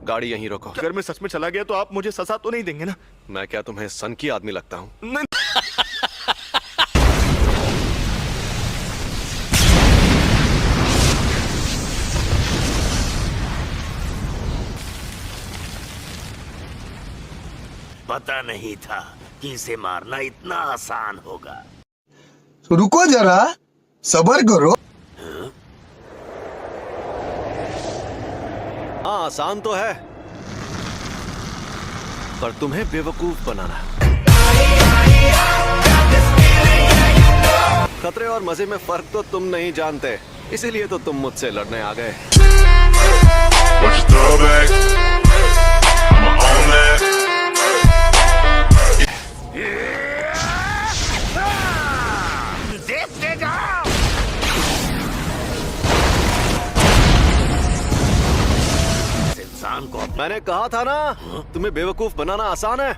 गाड़ी यहीं रोको। अगर मैं सच में चला गया तो आप मुझे सजा तो नहीं देंगे ना? मैं क्या तुम्हें सन की आदमी लगता हूँ? नहीं। पता नहीं था कि इसे मारना इतना आसान होगा। रुको जरा, सब्र करो। हाँ, आसान तो है, पर तुम्हें बेवकूफ बनाना। खतरे और मजे में फर्क तो तुम नहीं जानते, इसीलिए तो तुम मुझसे लड़ने आ गए। देखते जाओ। इंसान को मैंने कहा था ना, तुम्हें बेवकूफ बनाना आसान है।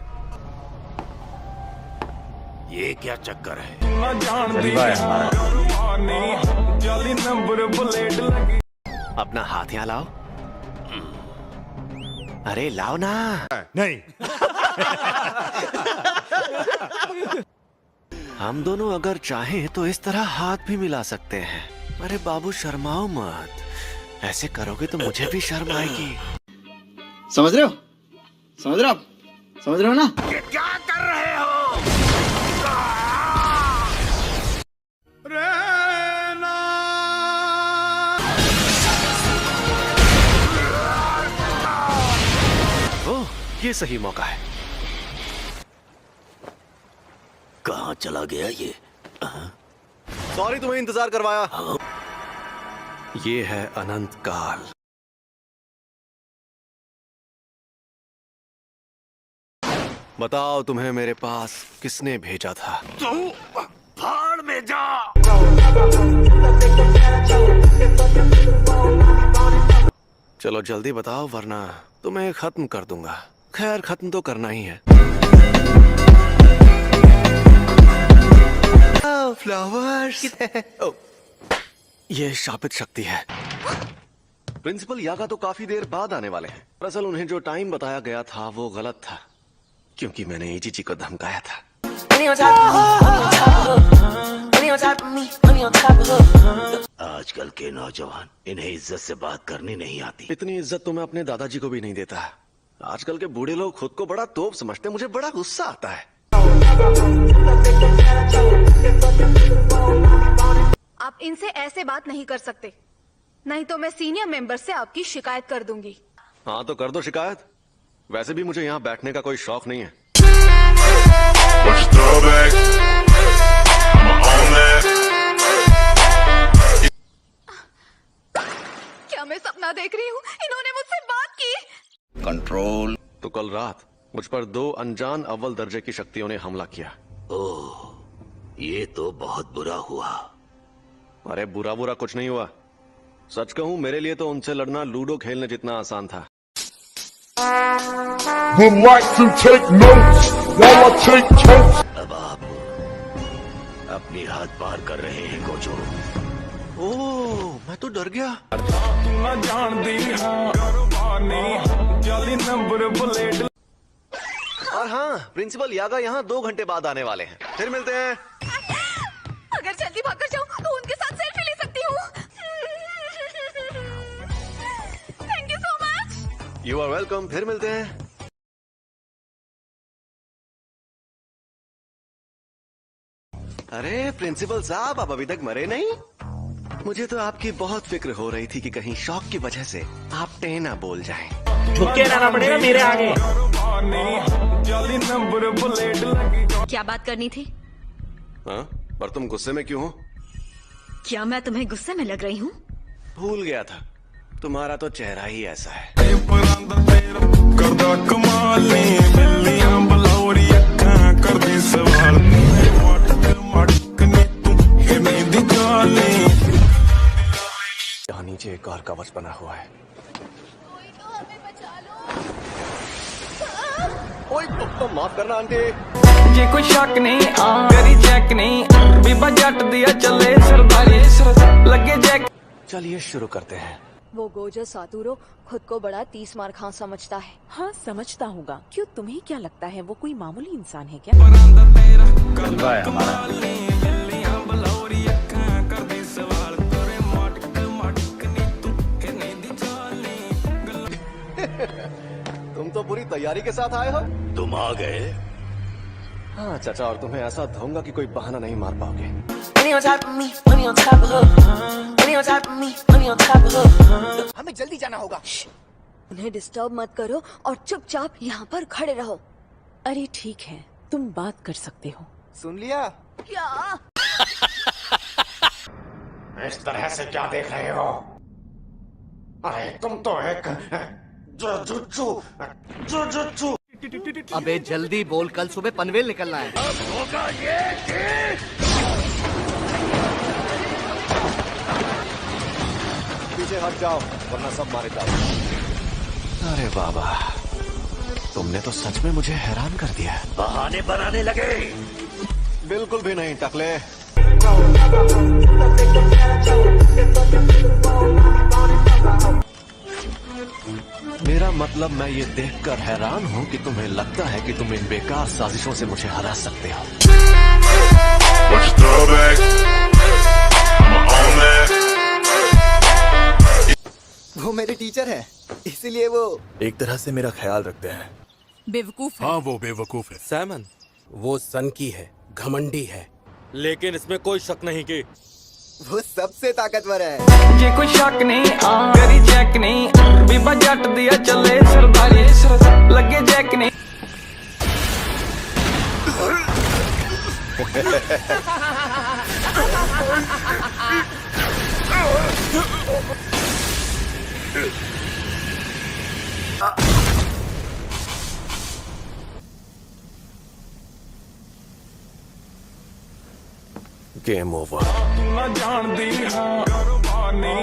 ये क्या चक्कर है? अपना हाथ यहाँ लाओ। अरे लाओ ना। नहीं। हम दोनों अगर चाहें तो इस तरह हाथ भी मिला सकते हैं। अरे बाबू शर्माओ मत, ऐसे करोगे तो मुझे भी शर्म आएगी। समझ रहे हो? समझ रहे हो आप? समझ रहे हो ना? ये क्या कर रहे हो? ओह, ये सही मौका है। कहाँ चला गया ये? सॉरी तुम्हें इंतजार करवाया। ये है अनंत काल। बताओ तुम्हें मेरे पास किसने भेजा था? तू भाड़ में जा। चलो जल्दी बताओ वरना तुम्हें खत्म कर दूंगा। खैर खत्म तो करना ही है। फ्लावर्स। ये शापित शक्ति है। प्रिंसिपल यागा तो काफी देर बाद आने वाले हैं। दरअसल उन्हें जो टाइम बताया गया था वो गलत था, क्योंकि मैंने एजीजी को धमकाया था। आजकल के नौजवान, इन्हें इज्जत से बात करनी नहीं आती। इतनी इज्जत तो मैं अपने दादाजी को भी नहीं देता। आजकल के बूढ़े लोग खुद को बड़ा तोप समझते, मुझे बड़ा गुस्सा आता है। आप इनसे ऐसे बात नहीं कर सकते, नहीं तो मैं सीनियर मेंबर से आपकी शिकायत कर दूंगी। हाँ तो कर दो शिकायत। वैसे भी मुझे यहाँ बैठने का कोई शौक नहीं है। क्या मैं सपना देख रही हूँ? इन्होंने मुझसे बात की। कंट्रोल। तो कल रात मुझ पर 2 अनजान अव्वल दर्जे की शक्तियों ने हमला किया। ओह, ये तो बहुत बुरा हुआ। अरे बुरा बुरा कुछ नहीं हुआ। सच कहूँ मेरे लिए तो उनसे लड़ना लूडो खेलने जितना आसान था। Would like to take notes while I take totes. अब आप अपनी हाथ पार कर रहे हैं गोजो। ओह, मैं तो डर गया। और हाँ, प्रिंसिपल यागा यहाँ 2 घंटे बाद आने वाले हैं। फिर मिलते हैं। अगर जल्दी भाग कर जाऊँ तो उनके साथ सेल्फी ले सकती हूँ। Thank you so much. You are welcome. फिर मिलते हैं। अरे प्रिंसिपल साहब, आप अभी तक मरे नहीं? मुझे तो आपकी बहुत फिक्र हो रही थी कि कहीं शौक की वजह से आप टेना बोल जाएं। झुके रहना पड़ेगा मेरे आगे। क्या बात करनी थी? हाँ, पर तुम गुस्से में क्यों हो? क्या मैं तुम्हें गुस्से में लग रही हूँ? भूल गया था, तुम्हारा तो चेहरा ही ऐसा है। यहाँ नीचे एक और कवच बना हुआ है। ओए, माफ करना आंटी। जे कोई शक नहीं तेरी चेक नहीं बीबा जट दिया चले सरदारी लगे जैक। चलिए शुरू करते हैं। वो गोजो सातुरो खुद को बड़ा 30 मार खां समझता है। हाँ समझता होगा, क्यों तुम्हें क्या लगता है वो कोई मामूली इंसान है क्या? जलवा है हमारा। तुम तो पूरी तैयारी के साथ आए हो। तुम आ गए। हाँ चाचा, और तुम्हें ऐसा धोऊंगा कि कोई बहाना नहीं मार पाओगे। हमें जल्दी जाना होगा। उन्हें डिस्टर्ब मत करो और चुपचाप यहाँ पर खड़े रहो। अरे ठीक है, तुम बात कर सकते हो। सुन लिया? क्या? इस तरह से क्या देख रहे हो? अरे तुम तो एक जुजुत्सु। अबे जल्दी बोल, कल सुबह पनवेल निकलना है। होगा ये कि पीछे हट जाओ वरना सब मारे जाओ। अरे बाबा, तुमने तो सच में मुझे हैरान कर दिया। बहाने बनाने लगे। बिल्कुल भी नहीं टकले। मेरा मतलब मैं ये देखकर हैरान हूँ कि तुम्हें लगता है कि तुम इन बेकार साजिशों से मुझे हरा सकते हो। वो मेरे टीचर हैं, इसीलिए वो एक तरह से मेरा ख्याल रखते हैं। बेवकूफ है। हाँ वो बेवकूफ है। सैमन वो सन की है, घमंडी है, लेकिन इसमें कोई शक नहीं कि वो सबसे ताकतवर है। जे कोई शक नहीं करी चेक नहीं, बीबा जट दिया चले सरदारी लगे जैक नहीं। Game over. ना जान दी हाँ कुर्बानी,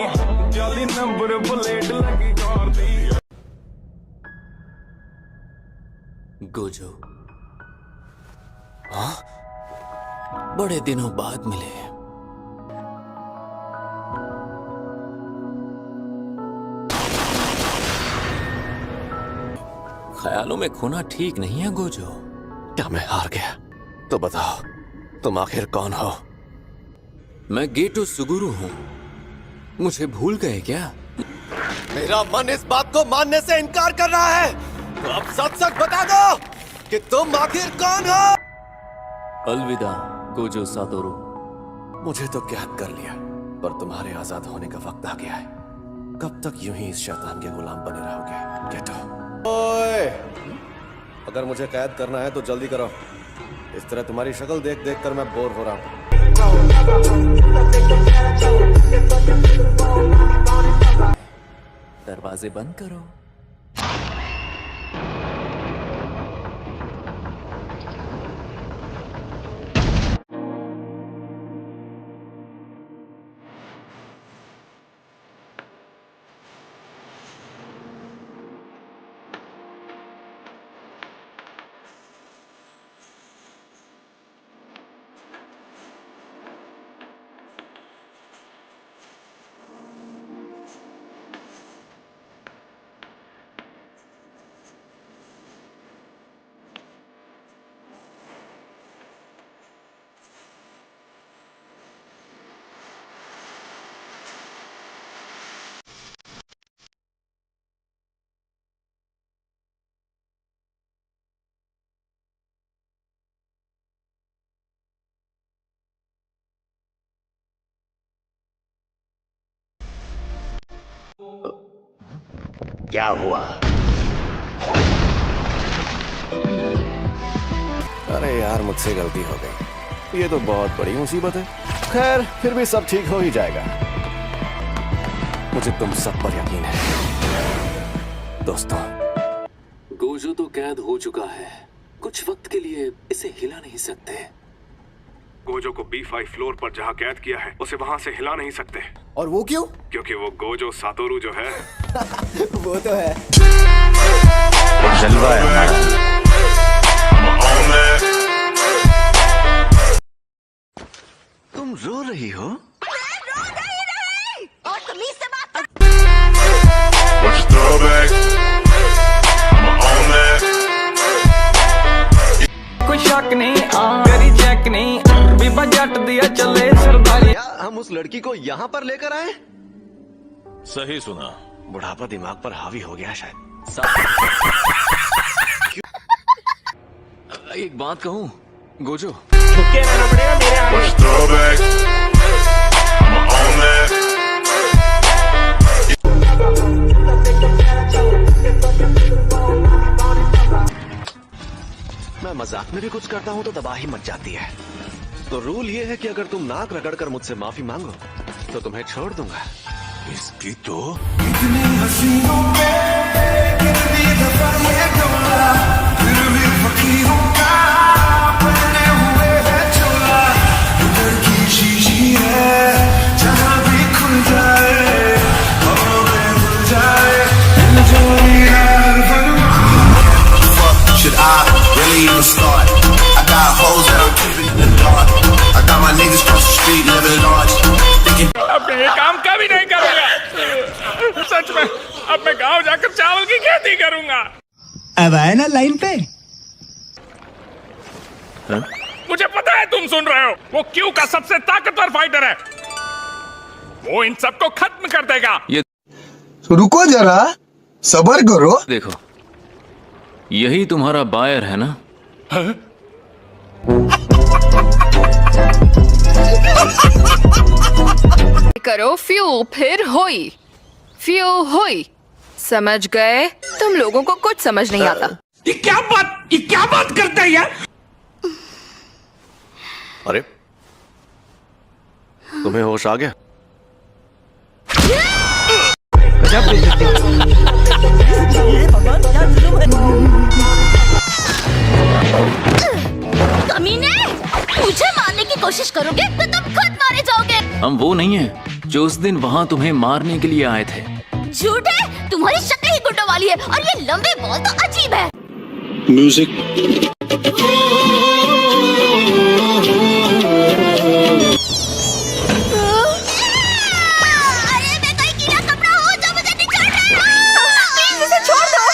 जाली नंबर प्लेट लगी कार दी। गोजो, हाँ बड़े दिनों बाद मिले। ख्यालों में खोना ठीक नहीं है गोजो। क्या मैं हार गया? तो बताओ तुम आखिर कौन हो? मैं गेटो सुगुरु हूँ, मुझे भूल गए क्या? मेरा मन इस बात को मानने से इनकार कर रहा है, तो अब सच सच बता दो कि तुम आखिर कौन हो? अलविदा गोजो सातोरू। मुझे तो कैद कर लिया, पर तुम्हारे आजाद होने का वक्त आ गया है। कब तक यूं ही इस शैतान के गुलाम बने रहोगे? गेटो। ओए, अगर मुझे कैद करना है तो जल्दी करो। इस तरह तुम्हारी शक्ल देख देख कर मैं बोर हो रहा हूँ। दरवाजे बंद करो। क्या हुआ? अरे यार, मुझसे गलती हो गई। ये तो बहुत बड़ी मुसीबत है। खैर, फिर भी सब ठीक हो ही जाएगा। मुझे तुम सब पर यकीन है दोस्तों। गोजो तो कैद हो चुका है, कुछ वक्त के लिए इसे हिला नहीं सकते। गोजो को B5 फ्लोर पर जहाँ कैद किया है उसे वहाँ से हिला नहीं सकते। और वो क्यों? क्योंकि वो गोजो सातोरू जो है वो तो है। जलवा है हमारा। तुम रो रही हो? मैं रो रही नहीं, और तमीज से बात कर। हम उस लड़की को यहाँ पर लेकर आए? सही सुना। बुढ़ापा दिमाग पर हावी हो गया शायद। एक बात कहूँ गोजो, मैं मजाक में भी कुछ करता हूँ तो तबाही मच जाती है। तो रूल ये है कि अगर तुम नाक रगड़कर मुझसे माफी मांगो तो तुम्हें छोड़ दूंगा। इसकी तो Should I really even start? I got hoes that I'm keeping in the dark. I got my niggas cross the street living large. Thinking अब मैं ये काम कभी नहीं करूंगा। सच में अब मैं गांव जाकर चावल की खेती करूंगा। अब आए ना लाइन पे। मुझे पता है तुम सुन रहे हो। वो क्यू का सबसे ताकतवर फाइटर है। वो इन सबको खत्म कर देगा। ये रुको जरा, सबर करो। देखो, यही तुम्हारा बायर है ना? करो फ्यू फिर होई, फ्यू होई। समझ गए? तुम लोगों को कुछ समझ नहीं आता। ये क्या बात करता है यार? अरे तुम्हें होश आ गया? कमीने, मुझे मारने की कोशिश करोगे तो तुम खुद मारे जाओगे। हम वो नहीं है जो उस दिन वहाँ तुम्हें मारने के लिए आए थे। झूठ है, तुम्हारी शक्ल ही गुंडों वाली है और ये लंबे बॉल तो अजीब है। म्यूजिक। अरे मैं कोई कीड़ा कपड़ा हूँ जो मुझे निकाल रहा है। प्लीज इसे छोड़ दो।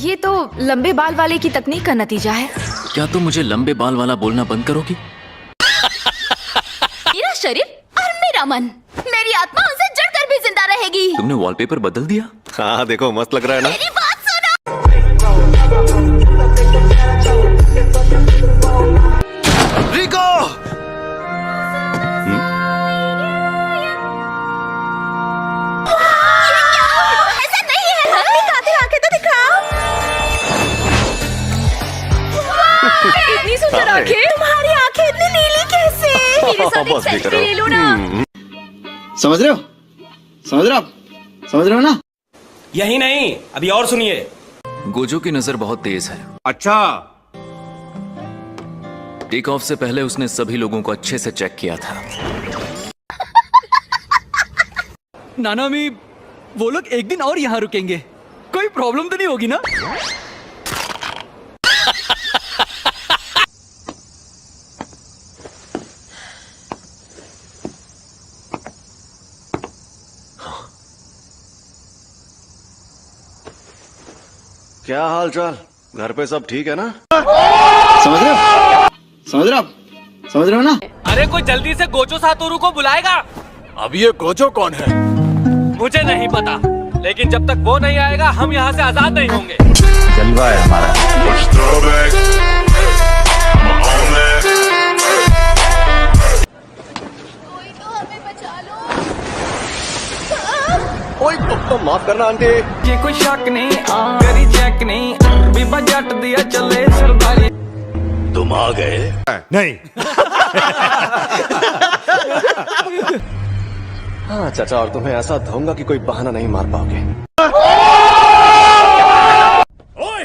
ये तो लंबे बाल वाले की तकनीक का नतीजा है। क्या तुम मुझे लंबे बाल वाला बोलना बंद करोगी? मेरा शरीर और मेरा मन, मेरी आत्मा उनसे जुड़कर भी जिंदा रहेगी। तुमने वॉलपेपर बदल दिया? हाँ देखो मस्त लग रहा है ना? मेरी बात सुनो। रिको! ऐसा नहीं है। दिखाते आंखें तो दिखाओ। इतनी सुंदर आंखें। तुम्हारी आंखें इतनी नीली कैसे? मेरे साथ एक सेल्फी ले लो ना। समझ रहे हो? समझ रहे हो आप? समझ रहे हो ना? यही नहीं, अभी और सुनिए। गोजो की नजर बहुत तेज है। अच्छा, टेक ऑफ से पहले उसने सभी लोगों को अच्छे से चेक किया था। नानामी, वो लोग एक दिन और यहाँ रुकेंगे। कोई प्रॉब्लम तो नहीं होगी ना? क्या हाल चाल? घर पे सब ठीक है ना? समझ रहे हो? समझ रहे हो आप? समझ रहे हो ना? अरे कोई जल्दी से गोजो सातोरू को बुलाएगा। अब ये गोजो कौन है? मुझे नहीं पता, लेकिन जब तक वो नहीं आएगा हम यहाँ से आजाद नहीं होंगे। जलवा है हमारा। कोई तो हमें बचा लो। ओए माफ करना आंटी। ये कोई शक नहीं, करी चेक नहीं, बीबा जट दिया चले सरदारी। तुम आ गए? नहीं। हाँ चाचा, और तुम्हें ऐसा धोऊंगा कि कोई बहाना नहीं मार पाओगे। ओए!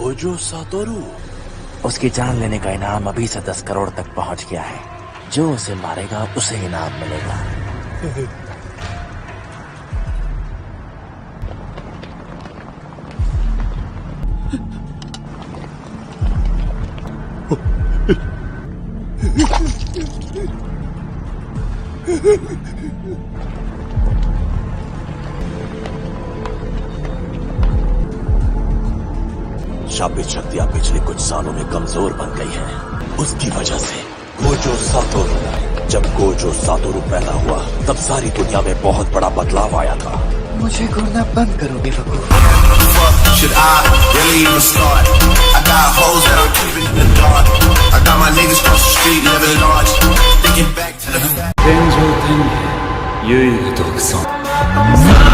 Gojo Satoru. उसकी जान लेने का इनाम अभी से 10 करोड़ तक पहुंच गया है। जो उसे मारेगा उसे इनाम मिलेगा। शापित शक्तियां पिछले कुछ सालों में कमजोर बन गई हैं। उसकी वजह से गोजो सातोरू, जब गोजो सातोरू पैदा हुआ तब सारी दुनिया में बहुत बड़ा बदलाव आया था। मुझे घूरना बंद करो बेवकूफ। Should I really even start? I got hoes that I'm keeping in the dark. I got my niggas cross the street living large. Thinking back to the 天上天下唯我独尊